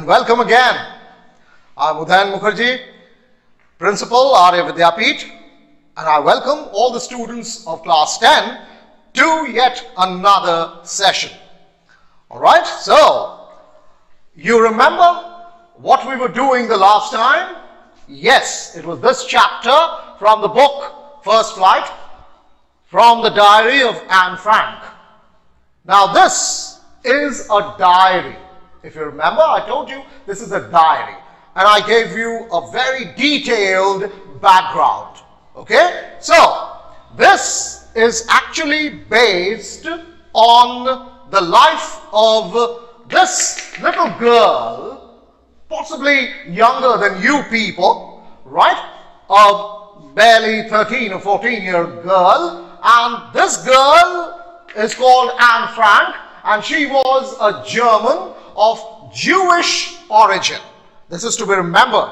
and welcome again. I'm Udayan Mukherjee, Principal, Arya Vidyapeeth, and I welcome all the students of class 10 to yet another session. Alright, so you remember what we were doing the last time? Yes, it was this chapter from the book First Flight, from the diary of Anne Frank. Now this is a diary. If you remember, I told you this is a diary, and I gave you a very detailed background. Okay, so this is actually based on the life of this little girl, possibly younger than you people, right? A barely 13 or 14-year girl, and this girl is called Anne Frank, and she was a German of Jewish origin. This is to be remembered.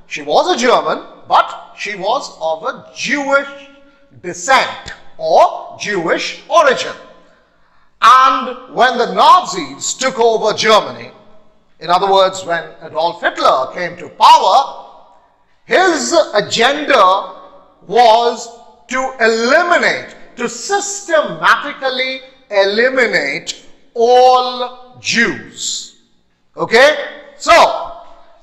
She was a German, but she was of a Jewish descent or Jewish origin. And when the Nazis took over Germany, in other words, when Adolf Hitler came to power, his agenda was to eliminate, to systematically eliminate all Jews. Okay? So,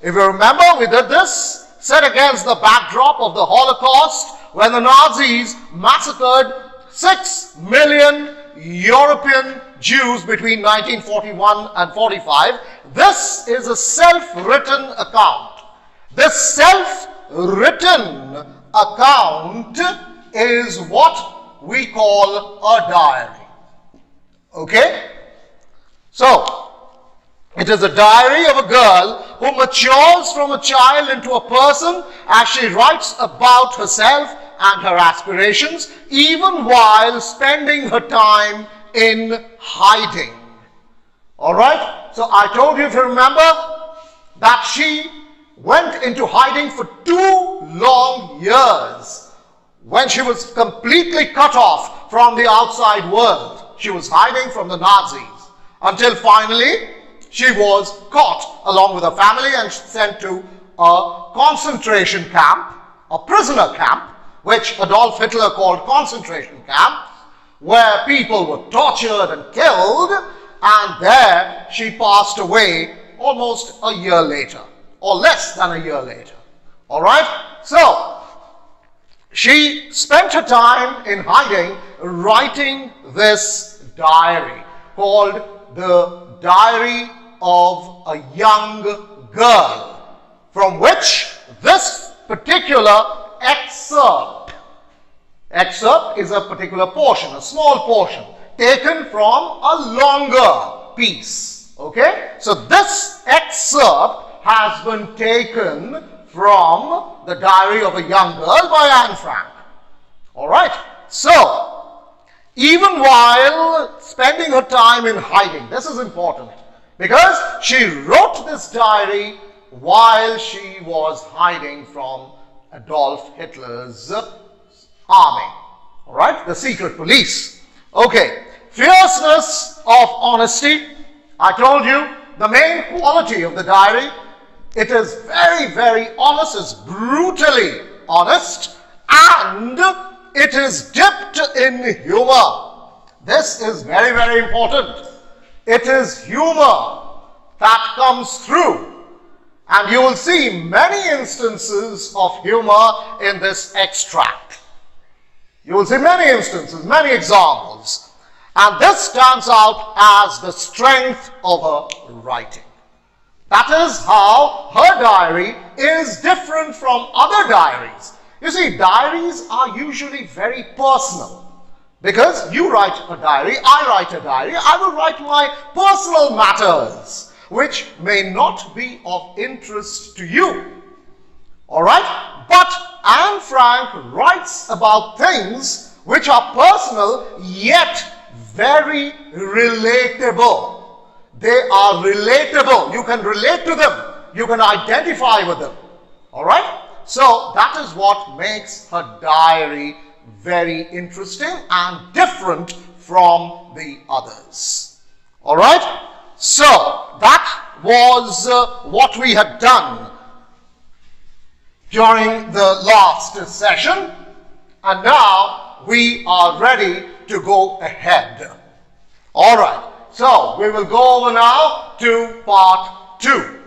if you remember, we did this set against the backdrop of the Holocaust, when the Nazis massacred 6 million European Jews between 1941 and 45. This is a self-written account. This self-written account is what we call a diary. Okay? So, it is a diary of a girl who matures from a child into a person as she writes about herself and her aspirations, even while spending her time in hiding. Alright? So I told you, if you remember, that she went into hiding for 2 long years when she was completely cut off from the outside world. She was hiding from the Nazis until finally she was caught along with her family and sent to a concentration camp, a prisoner camp, which Adolf Hitler called concentration camps, where people were tortured and killed, and there she passed away almost a year later, or less than a year later. Alright? So, she spent her time in hiding writing this diary called the Diary of a Young Girl, from which this particular excerpt is a particular portion, a small portion, taken from a longer piece. Okay? So this excerpt has been taken from the Diary of a Young Girl by Anne Frank. Alright? So, even while spending her time in hiding, this is important, because she wrote this diary while she was hiding from Adolf Hitler's army. Alright? The secret police. Okay. Fierceness of honesty. I told you the main quality of the diary. It is very, very honest. It's brutally honest. And it is dipped in humor. This is very, very important. It is humor that comes through. And you will see many instances of humor in this extract. You will see many instances, many examples. And this stands out as the strength of her writing. That is how her diary is different from other diaries. You see, diaries are usually very personal. Because you write a diary, I write a diary, I will write my personal matters, which may not be of interest to you. Alright? But Anne Frank writes about things which are personal, yet very relatable. They are relatable. You can relate to them. You can identify with them. Alright? So that is what makes her diary very interesting and different from the others. Alright? So that was what we had done during the last session, and now we are ready to go ahead. All right, so we will go over now to part 2.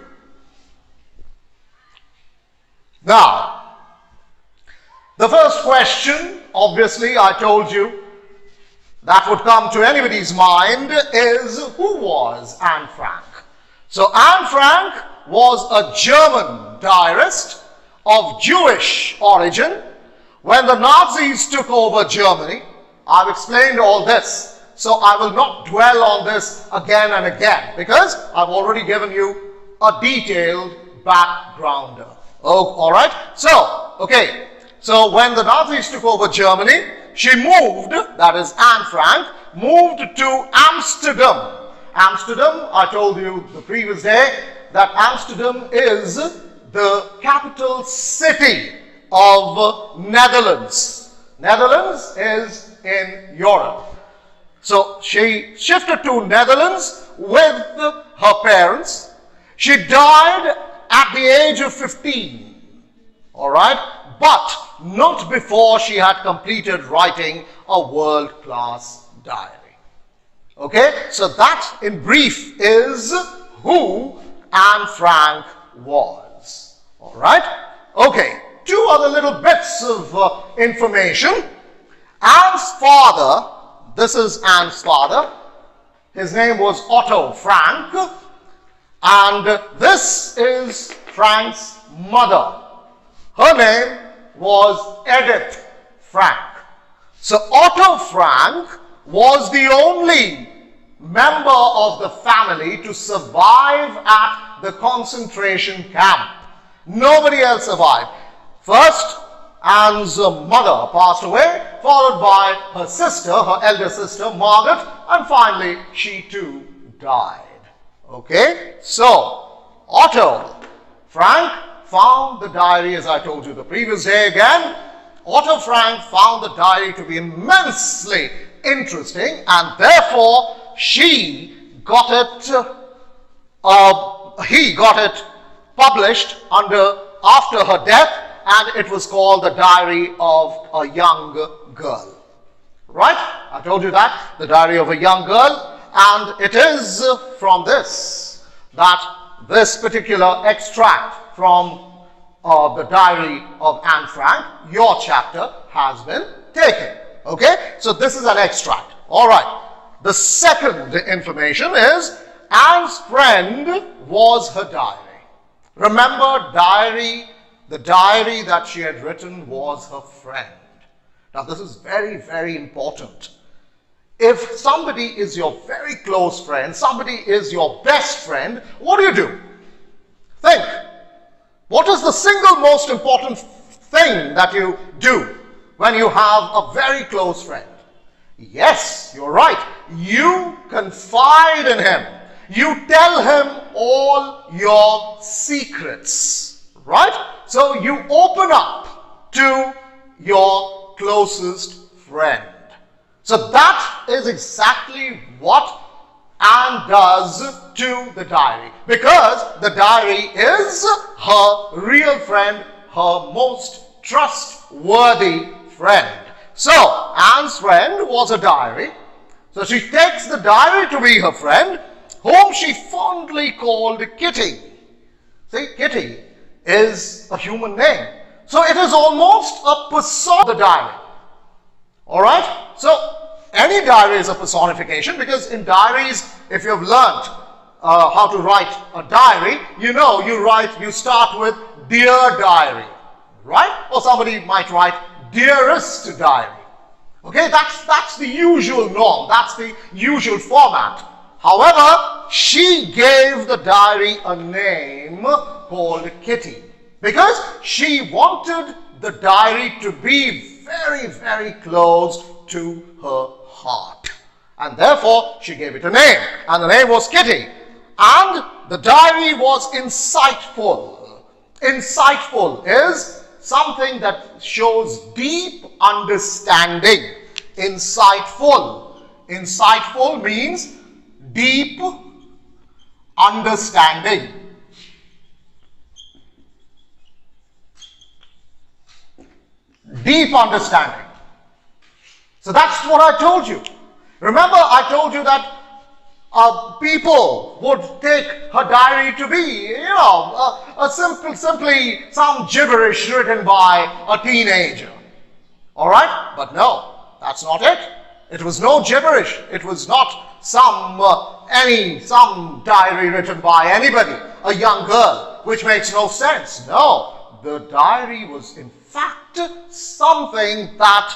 Now, the first question, obviously, I told you, that would come to anybody's mind is, who was Anne Frank? So Anne Frank was a German diarist of Jewish origin. When the Nazis took over Germany, I've explained all this, so I will not dwell on this again and again, because I've already given you a detailed backgrounder. Oh, all right? So when the Nazis took over Germany, she moved, that is Anne Frank, moved to Amsterdam. Amsterdam, I told you the previous day, that Amsterdam is the capital city of Netherlands. Netherlands is in Europe. So she shifted to Netherlands with her parents. She died at the age of 15. All right? But not before she had completed writing a world-class diary. Okay? So that, in brief, is who Anne Frank was. All right? Okay. 2 other little bits of information. Anne's father, this is Anne's father. His name was Otto Frank. And this is Frank's mother. Her name was Edith Frank. So Otto Frank was the only member of the family to survive at the concentration camp. Nobody else survived. First, Anne's mother passed away, followed by her sister, her elder sister, Margaret, and finally she too died. Okay, so Otto Frank found the diary, as I told you the previous day again. Otto Frank found the diary to be immensely interesting, and therefore he got it published after her death, and it was called the Diary of a Young Girl. Right? I told you that, the Diary of a Young Girl, and it is from this that this particular extract from the Diary of Anne Frank, your chapter, has been taken. Okay? So this is an extract. All right. The second information is Anne's friend was her diary. Remember, the diary that she had written was her friend. Now this is very, very important. If somebody is your very close friend, somebody is your best friend, what do? Think. What is the single most important thing that you do when you have a very close friend? Yes, you're right. You confide in him. You tell him all your secrets. Right? So you open up to your closest friend. So that is exactly what Anne does to the diary, because the diary is her real friend, her most trustworthy friend. So Anne's friend was a diary. So she takes the diary to be her friend, whom she fondly called Kitty. See, Kitty is a human name. So it is almost a persona of the diary. All right? So any diary is a personification, because in diaries, if you've learnt how to write a diary, you know you start with Dear Diary, right? Or somebody might write Dearest Diary. Okay, that's the usual norm, that's the usual format. However, she gave the diary a name called Kitty, because she wanted the diary to be very, very close to her heart. And therefore, she gave it a name, and the name was Kitty. And the diary was insightful. Insightful is something that shows deep understanding. Insightful. Insightful means deep understanding. Deep understanding. So that's what I told you. Remember, I told you that people would take her diary to be, simply some gibberish written by a teenager. All right? But no, that's not it. It was no gibberish. It was not some diary written by anybody, a young girl, which makes no sense. No, the diary was in fact something that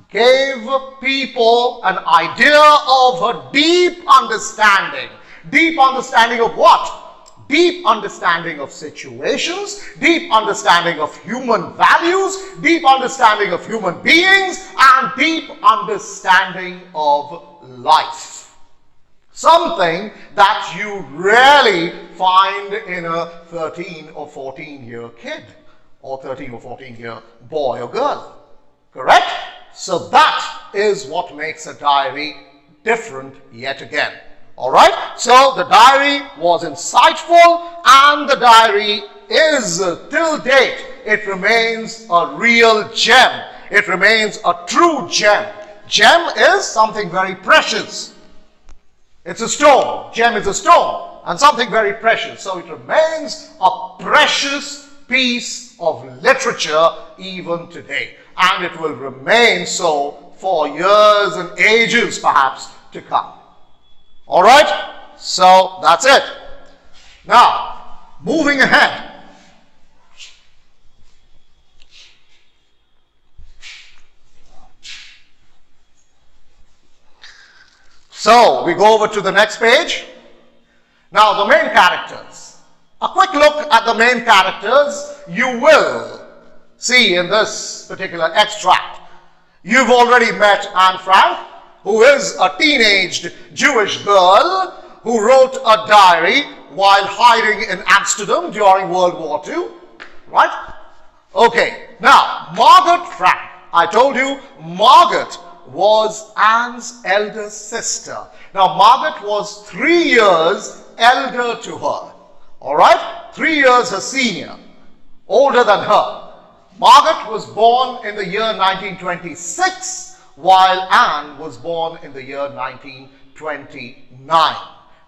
gave people an idea of her deep understanding. Deep understanding of what? Deep understanding of situations, deep understanding of human values, deep understanding of human beings, and deep understanding of life. Something that you rarely find in a 13 or 14-year kid, or 13 or 14-year boy or girl. Correct? So that is what makes a diary different yet again. All right? So the diary was insightful, and the diary is, till date, it remains a real gem. It remains a true gem. Gem is something very precious. It's a stone. Gem is a stone, and something very precious. So it remains a precious piece of literature even today. And it will remain so for years and ages perhaps to come. All right? So that's it. Now, moving ahead. So we go over to the next page. Now, the main characters. A quick look at the main characters you will see in this particular extract. You've already met Anne Frank, who is a teenaged Jewish girl who wrote a diary while hiding in Amsterdam during World War II. Right? Okay. Now, Margaret Frank. I told you Margaret was Anne's elder sister. Now, Margaret was 3 years elder to her. All right? 3 years her senior, older than her. Margaret was born in the year 1926, while Anne was born in the year 1929.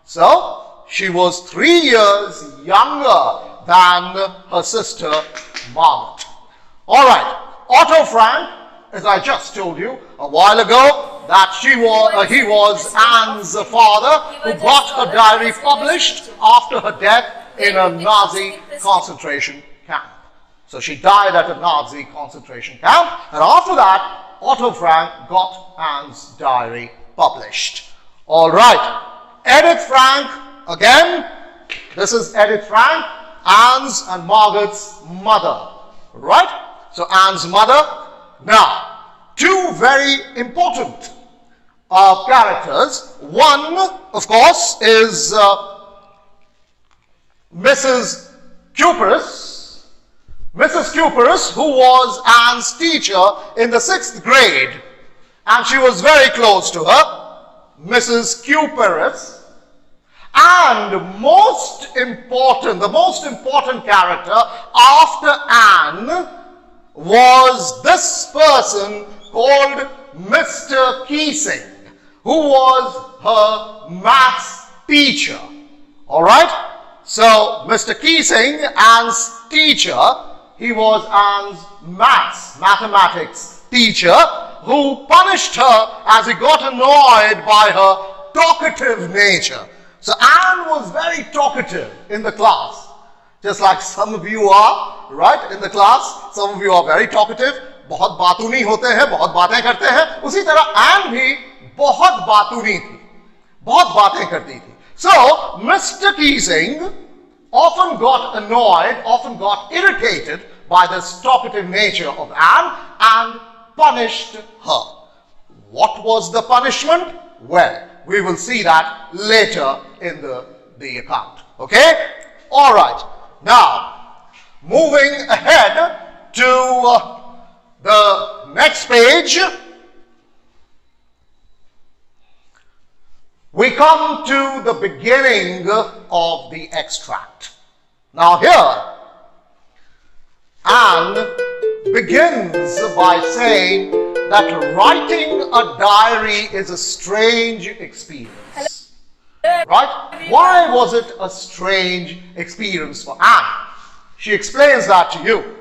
So, she was 3 years younger than her sister Margaret. All right, Otto Frank, as I just told you a while ago, that he was Anne's father who got her diary published after her death in a Nazi concentration camp. So she died at a Nazi concentration camp, and after that, Otto Frank got Anne's diary published. All right, Edith Frank, again, this is Edith Frank, Anne's and Margaret's mother. Right? So Anne's mother. Now, two very important characters. One, of course, is Mrs. Cuperus. Mrs. Cuperus, who was Anne's teacher in the 6th grade, and she was very close to her, Mrs. Cuperus. And the most important character after Anne was this person called Mr. Keesing, who was her maths teacher. All right? So, Mr. Keesing, Anne's teacher, he was Anne's mathematics teacher, who punished her as he got annoyed by her talkative nature. So Anne was very talkative in the class, just like some of you are, right, in the class. Some of you are very talkative, बहुत बातूनी होते हैं, बहुत बातें करते हैं. उसी तरह Anne भी बहुत बातूनी थी, बहुत बातें करती थी. So Mr. Keesing often got annoyed, often got irritated by this talkative nature of Anne and punished her. What was the punishment? Well, we will see that later in the account. Okay? All right. Now, moving ahead to the next page, we come to the beginning of the extract. Now here, Anne begins by saying that writing a diary is a strange experience. Right? Why was it a strange experience for Anne? She explains that to you.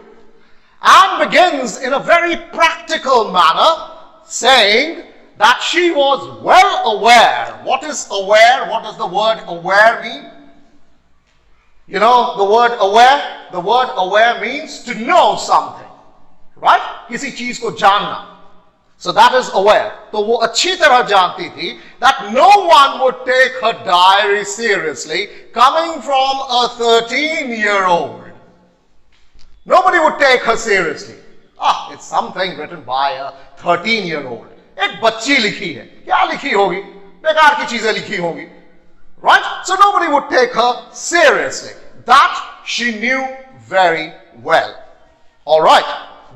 Anne begins in a very practical manner, saying that she was well aware. What is aware? What does the word aware mean? You know the word aware? The word aware means to know something. Right? किसी चीज को जानना. So that is aware. तो वो अच्छी तरह जानती थी that no one would take her diary seriously coming from a 13-year-old. Nobody would take her seriously. It's something written by a 13-year-old. एक बच्ची लिखी है. क्या लिखी होगी? बेकार की चीजें लिखी होंगी. Right? So nobody would take her seriously. That she knew very well. All right.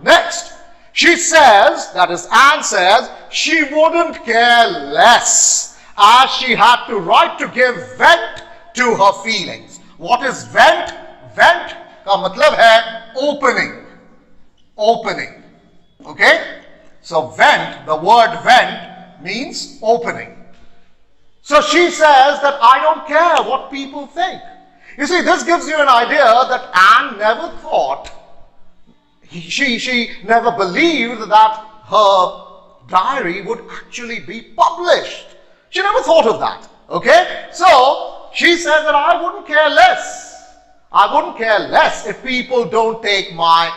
Next, she says, that is Anne says, she wouldn't care less as she had to write to give vent to her feelings. What is vent? Vent का मतलब है opening. Opening. Okay? So vent, the word vent means opening. So she says that I don't care what people think. You see, this gives you an idea that Anne never thought, she never believed that her diary would actually be published. She never thought of that. Okay? So she says that I wouldn't care less. I wouldn't care less if people don't take my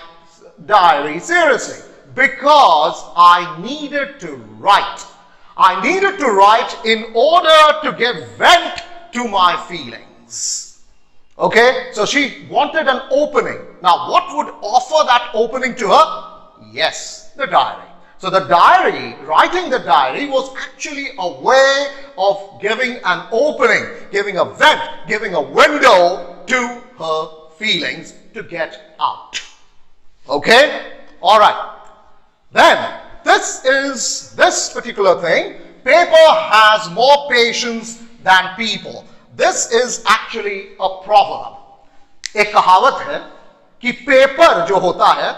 diary seriously, because I needed to write. I needed to write in order to give vent to my feelings. Okay, so she wanted an opening. Now, what would offer that opening to her? Yes, the diary. So the diary, writing the diary was actually a way of giving an opening, giving a vent, giving a window to her feelings to get out. Okay, all right. Then, this particular thing, paper has more patience than people. This is actually a proverb. एक कहावत है कि paper जो होता है,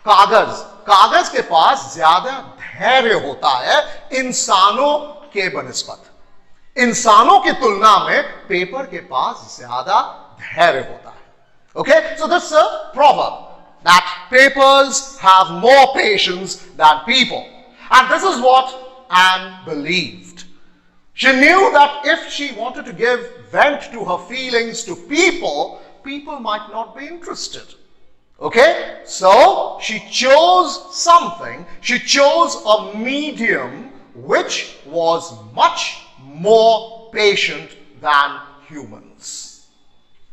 कागज के पास ज्यादा धैर्य होता है इंसानों के बनिस्बत. इंसानों की तुलना में पेपर के पास ज्यादा धैर्य होता है. Okay, so this is a proverb that papers have more patience than people. And this is what Anne believed. She knew that if she wanted to give vent to her feelings to people, people might not be interested. Okay? So she chose something, she chose a medium which was much more patient than humans.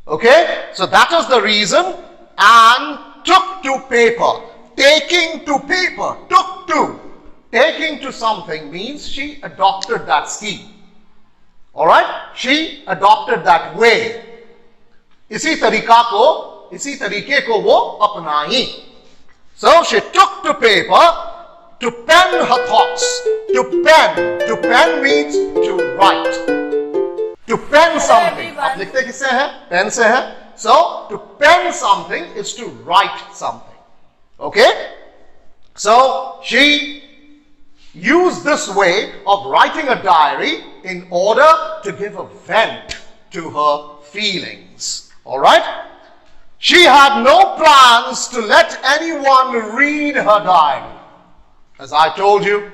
Okay? So that is the reason Anne took to paper. Taking to paper, took to. Taking to something means she adopted that scheme. Alright? She adopted that way. इसी तरीके को वो अपनाई. So she took to paper to pen her thoughts. To pen means to write. To pen something. आप लिखते किससे है? Pen से है. So to pen something is to write something. Okay? So she used this way of writing a diary in order to give a vent to her feelings. Alright? She had no plans to let anyone read her diary. As I told you,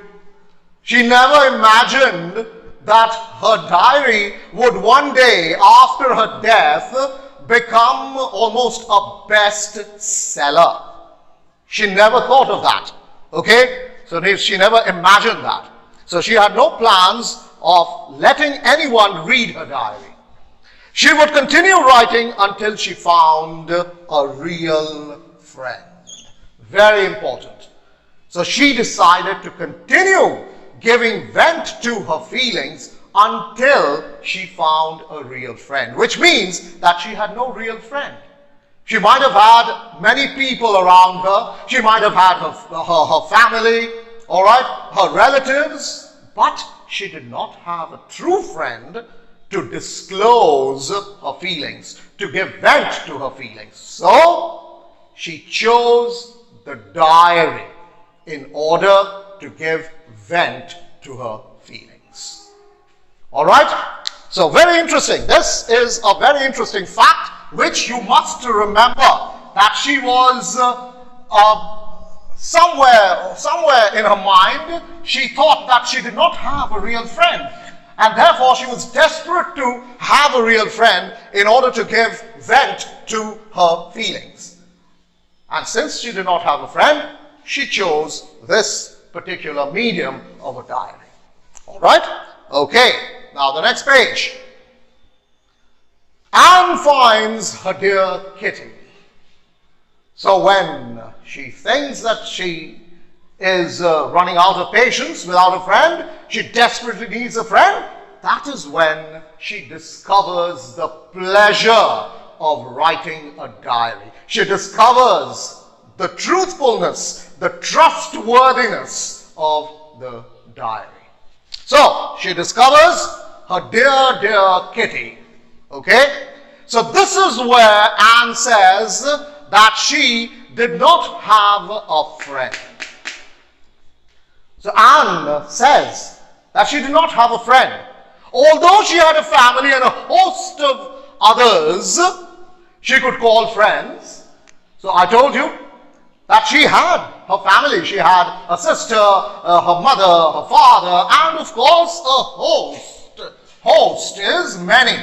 she never imagined that her diary would one day after her death become almost a bestseller. She never thought of that. Okay? So she never imagined that. So she had no plans of letting anyone read her diary. She would continue writing until she found a real friend. Very important. So she decided to continue giving vent to her feelings until she found a real friend, which means that she had no real friend. She might have had many people around her. She might have had her family, all right, her relatives, but she did not have a true friend to disclose her feelings, to give vent to her feelings. So she chose the diary in order to give vent to her feelings. All right? So very interesting. This is a very interesting fact which you must remember, that she was somewhere in her mind, she thought that she did not have a real friend. And therefore, she was desperate to have a real friend in order to give vent to her feelings. And since she did not have a friend, she chose this particular medium of a diary. All right? Okay. Now the next page. Anne finds her dear Kitty. So when she thinks that she is running out of patience without a friend, she desperately needs a friend, that is when she discovers the pleasure of writing a diary. She discovers the truthfulness, the trustworthiness of the diary. So she discovers her dear, dear Kitty. Okay? So this is where Anne says that she did not have a friend. So Anne says that she did not have a friend. Although she had a family and a host of others she could call friends. So I told you that she had her family. She had a sister, her mother, her father, and of course a host. Host is many.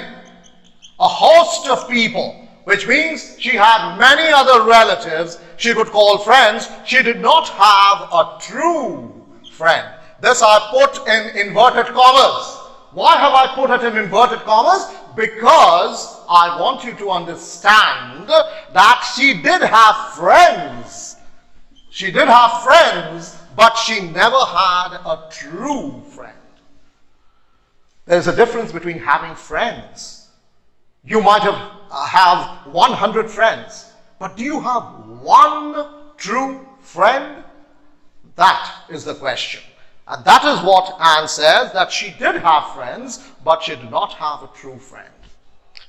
A host of people, which means she had many other relatives she could call friends. She did not have a true friend. This I put in inverted commas. Why have I put it in inverted commas? Because I want you to understand that she did have friends. She did have friends, but she never had a true friend. There's a difference between having friends. You might have 100 friends, but do you have one true friend? That is the question. And that is what Anne says, that she did have friends, but she did not have a true friend.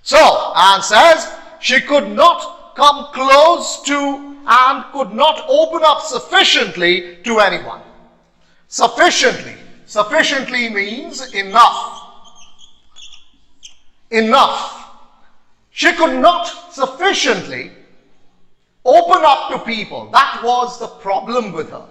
So, Anne says she could not come close to and could not open up sufficiently to anyone. Sufficiently. Sufficiently means enough. Enough. She could not sufficiently open up to people. That was the problem with her.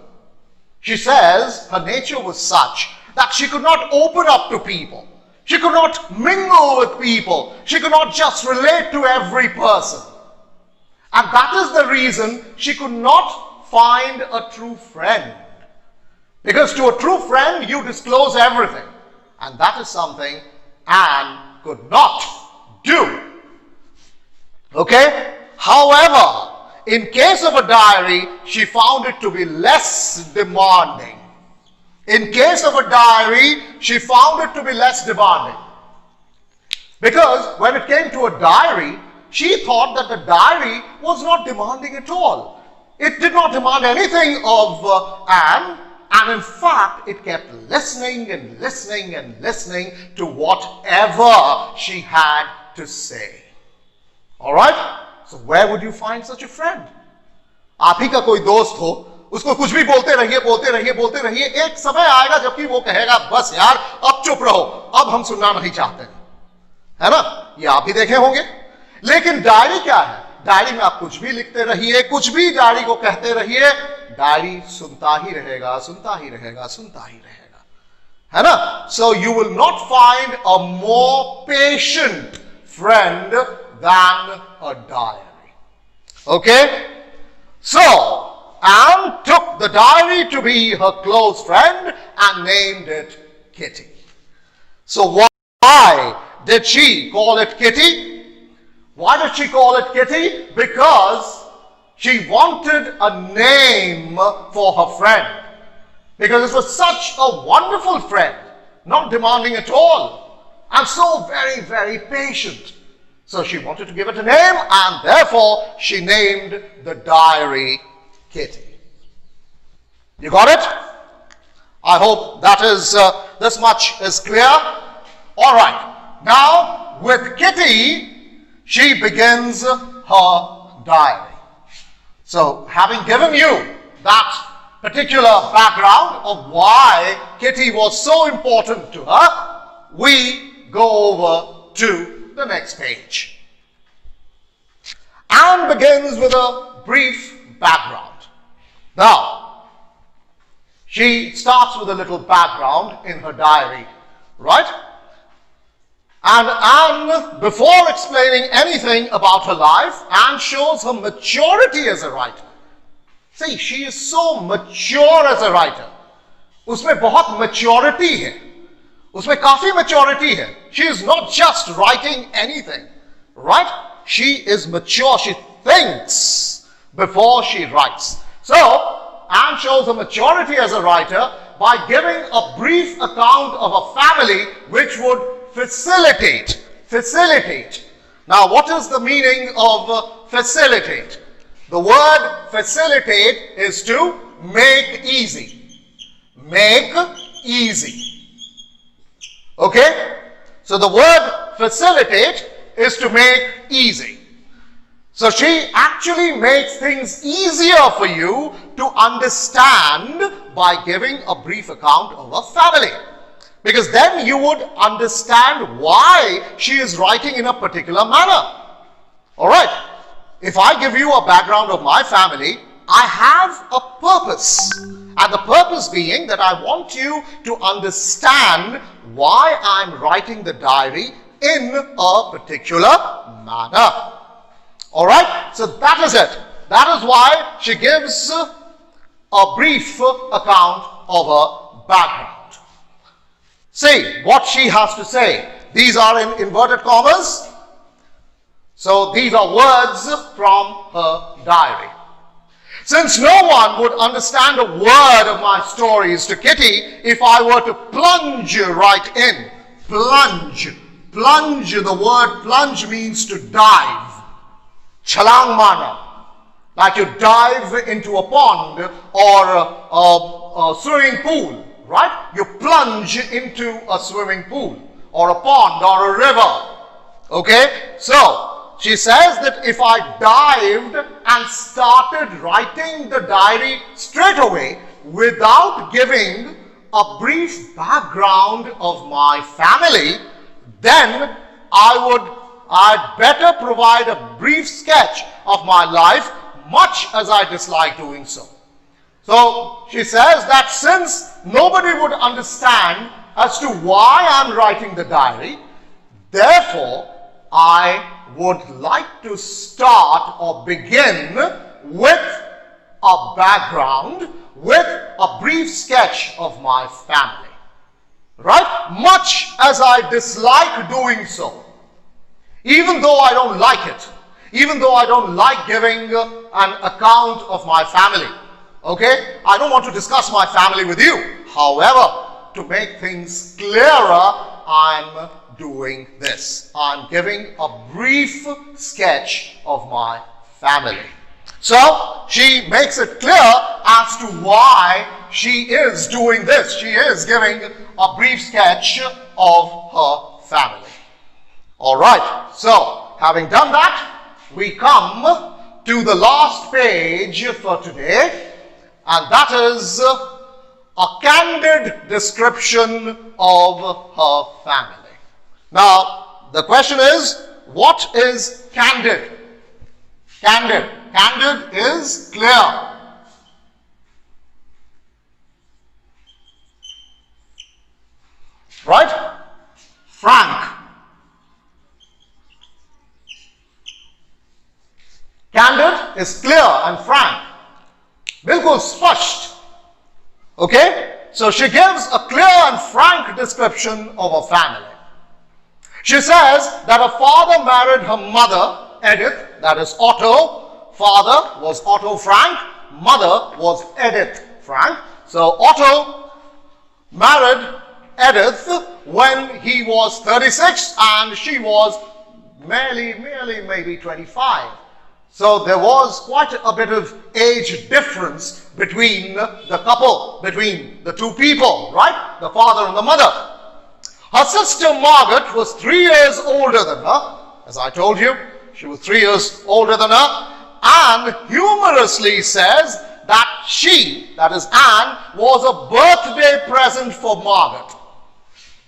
She says her nature was such that she could not open up to people. She could not mingle with people. She could not just relate to every person. And that is the reason she could not find a true friend. Because to a true friend, you disclose everything. And that is something Anne could not do. Okay? However, in case of a diary, she found it to be less demanding. In case of a diary, she found it to be less demanding. Because when it came to a diary, she thought that the diary was not demanding at all. It did not demand anything of Anne, and in fact, it kept listening and listening and listening to whatever she had to say. All right? So where would you find such a friend? आप ही का कोई दोस्त हो, उसको कुछ भी बोलते रहिए, बोलते रहिए, बोलते रहिए, एक समय आएगा जबकि वो कहेगा बस यार अब चुप रहो, अब हम सुनना नहीं चाहते, है ना? ये आप भी देखे होंगे. लेकिन डायरी क्या है? डायरी में आप कुछ भी लिखते रहिए, कुछ भी डायरी को कहते रहिए, डायरी सुनता ही रहेगा, सुनता ही रहेगा, सुनता ही रहेगा, है ना? So you will not find a more patient friend than a diary. Okay? So, Anne took the diary to be her close friend and named it Kitty. So why did she call it Kitty? Why did she call it Kitty? Because she wanted a name for her friend. Because it was such a wonderful friend, not demanding at all, and so very, very patient. So she wanted to give it a name, and therefore she named the diary Kitty. You got it? I hope that is This much is clear. All right. Now, with Kitty, she begins her diary. So, having given you that particular background of why Kitty was so important to her, we go over to the next page. Anne begins with a brief background. Now, she starts with a little background in her diary, right? And Anne, before explaining anything about her life, Anne shows her maturity as a writer. See, she is so mature as a writer. उसमें बहुत maturity है. उसमें काफी maturity है. She is not just writing anything, right? She is mature. She thinks before she writes. So, Anne shows her maturity as a writer by giving a brief account of a family which would facilitate. Now, what is the meaning of facilitate? The word facilitate is to make easy. Make easy. Okay? So the word facilitate is to make easy. So she actually makes things easier for you to understand by giving a brief account of a family. Because then you would understand why she is writing in a particular manner. Alright? If I give you a background of my family, I have a purpose. And the purpose being that I want you to understand why I'm writing the diary in a particular manner. Alright? So that is it. That is why she gives a brief account of her background. See what she has to say. These are in inverted commas. So these are words from her diary. Since no one would understand a word of my stories to Kitty if I were to plunge right in. Plunge. Plunge, the word plunge means to dive. Chalang mana. Like you dive into a pond or a swimming pool, right? You plunge into a swimming pool or a pond or a river. Okay? So, she says that if I dived and started writing the diary straight away without giving a brief background of my family, then I'd better provide a brief sketch of my life, much as I dislike doing so. So she says that since nobody would understand as to why I'm writing the diary, therefore I would like to start or begin with a background, with a brief sketch of my family. Right? Much as I dislike doing so, even though I don't like it, even though I don't like giving an account of my family. Okay? I don't want to discuss my family with you. However, to make things clearer, I'm doing this. I'm giving a brief sketch of my family. So, she makes it clear as to why she is doing this. She is giving a brief sketch of her family. Alright, so having done that, we come to the last page for today, and that is a candid description of her family. Now, the question is, what is candid? Candid. Candid is clear. Right? Frank. Candid is clear and frank. Bilkul spasht. Okay? So she gives a clear and frank description of her family. She says that her father married her mother, Edith, that is Otto. Father was Otto Frank, mother was Edith Frank. So Otto married Edith when he was 36 and she was merely maybe 25. So there was quite a bit of age difference between the couple, between the two people, right? The father and the mother. Her sister Margaret was 3 years older than her. As I told you, she was 3 years older than her, and humorously says that she, that is Anne, was a birthday present for Margaret.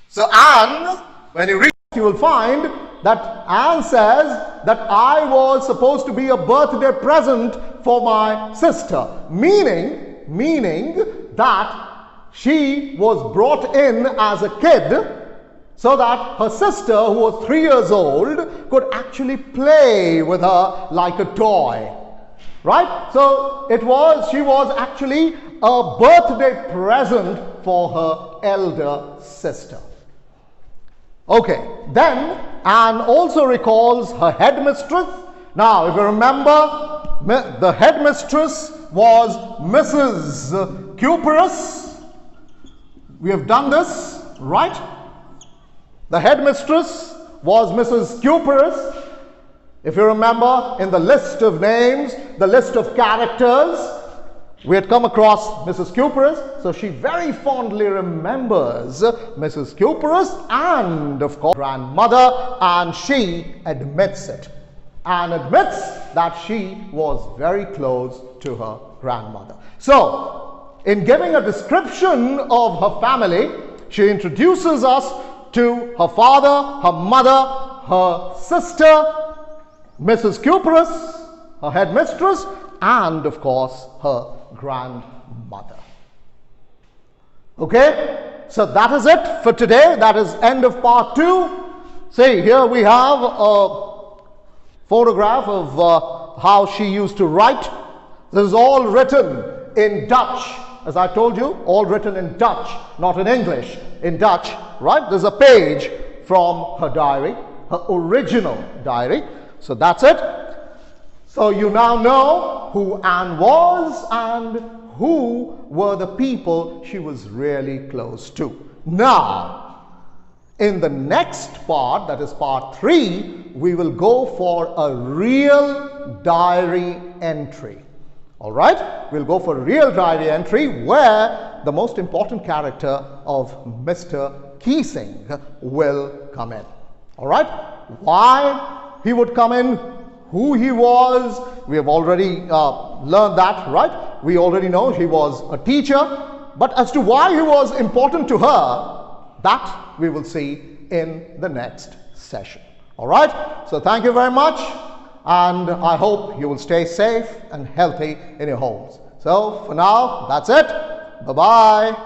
So Anne, when you read, you will find that Anne says that I was supposed to be a birthday present for my sister, meaning that she was brought in as a kid so that her sister, who was 3 years old, could actually play with her like a toy. Right? So she was actually a birthday present for her elder sister. Okay, then Anne also recalls her headmistress. Now, if you remember, the headmistress was Mrs. Cuperus. We have done this, right? The headmistress was Mrs. Cuperus. If you remember, in the list of names, the list of characters, we had come across Mrs. Cuperus, so she very fondly remembers Mrs. Cuperus and, of course, grandmother, and she admits it. And admits that she was very close to her grandmother. So, in giving a description of her family, she introduces us to her father, her mother, her sister, Mrs. Cuperus, her headmistress, and, of course, her grandmother. Okay, so that is it for today. That is end of part 2. See, here we have a photograph of how she used to write. This is all written in Dutch. As I told you, all written in Dutch, not in English, in Dutch, right? There's a page from her diary, her original diary. So that's it. So you now know who Anne was and who were the people she was really close to. Now, in the next part, that is part 3, we will go for a real diary entry. All right? We'll go for a real diary entry where the most important character of Mr. Keesing will come in. All right? Why he would come in, who he was, we have already learned that, right? We already know he was a teacher, but as to why he was important to her, that we will see in the next session. All right? So thank you very much, and I hope you will stay safe and healthy in your homes. So for now, that's it. Bye-bye.